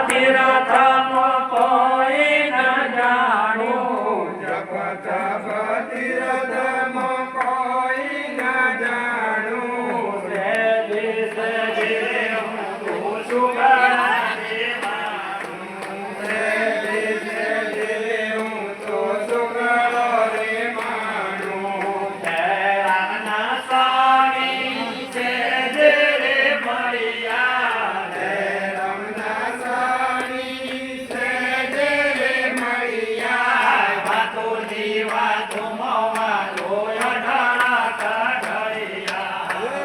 તીર્થમાં કોઈ ન જાણ્યું, જપત તીર્થમાં કોઈ ન જાણ્યું, સહેજે સહેજે તું સુગરાને માનું, સહેજે સહેજે હું તો સુગરો રે માનું. જય રામના સ્વામી સહેજે રે મળ્યા, જય રામના સ્વામી સહેજે રે મળ્યા, વાતોની વાતોમાં લોહી ઢળા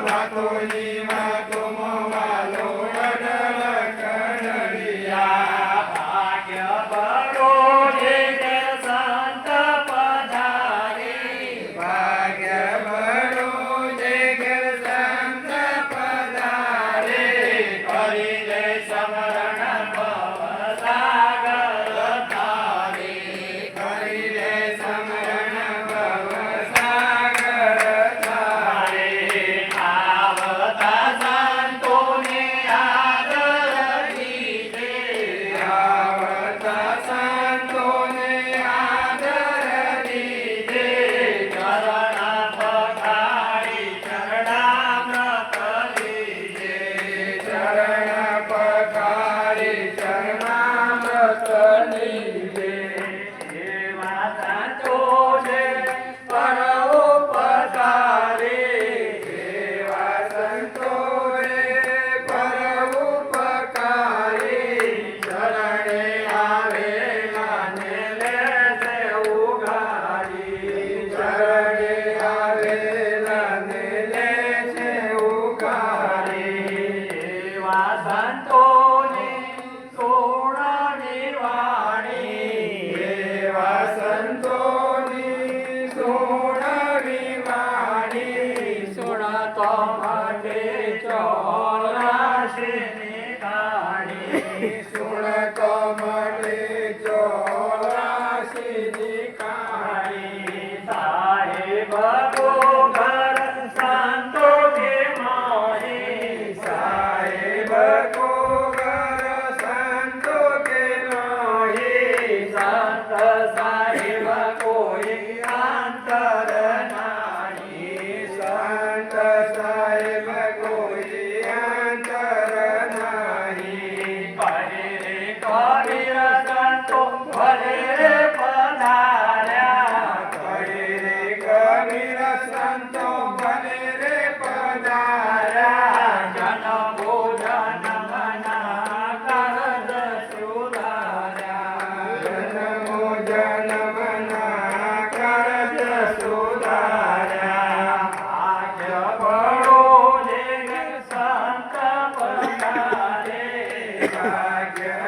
વાતોની વાતોમાં વાલો અડળ કડળિયા. ભાગ્ય બળો જે તે સંત પધારી, ભાગ્ય ભરો જે ઘેર સંત પધારે, કરી દે સમરણ ભવસાગર તારી. કરી દે સમરણ ભવસાગર તારે. આવતા સંતોને આદર દીધે, આવતા સંતોને આદર દીધે, ચરણ પખાડી ચરણામૃત લીધે. ચરણ પખારી ચરણામૃત લીધે. એવા સંતોને પરોપકારે, એવા સંતોએ પરોપકારી, શરણે આવેલાને લેશે ઉગાડી. ચરણે આવેલાને લે છે ઉગારી. એવા સંતોને સોનાની વાણી, એવા સંતોની સોનારી વાણી, સુણતો માટે 84ની કહાણી. સુણતો મળે 84ની કહાણી. સાહેબ ઘર સંતો કે મોહી, સાહેબ કો ઘર સંતો કે મોહી, સંત સાહેબ કોઈ અંતર નાહી. સંત સાહેબ કોઈ અંતર નહીં. કરે રે કબીર સંતો ભલે રે પધાર્યા, કરે રે કબીર સંતો ભલે રે પધાર્યા, જનમો જન્મના કરજ સુધાર્યા. જન્મો જન્મના કરજ સુધાર્યા. ભાગ્ય બળો જે સંત પધારે, ભાગ્ય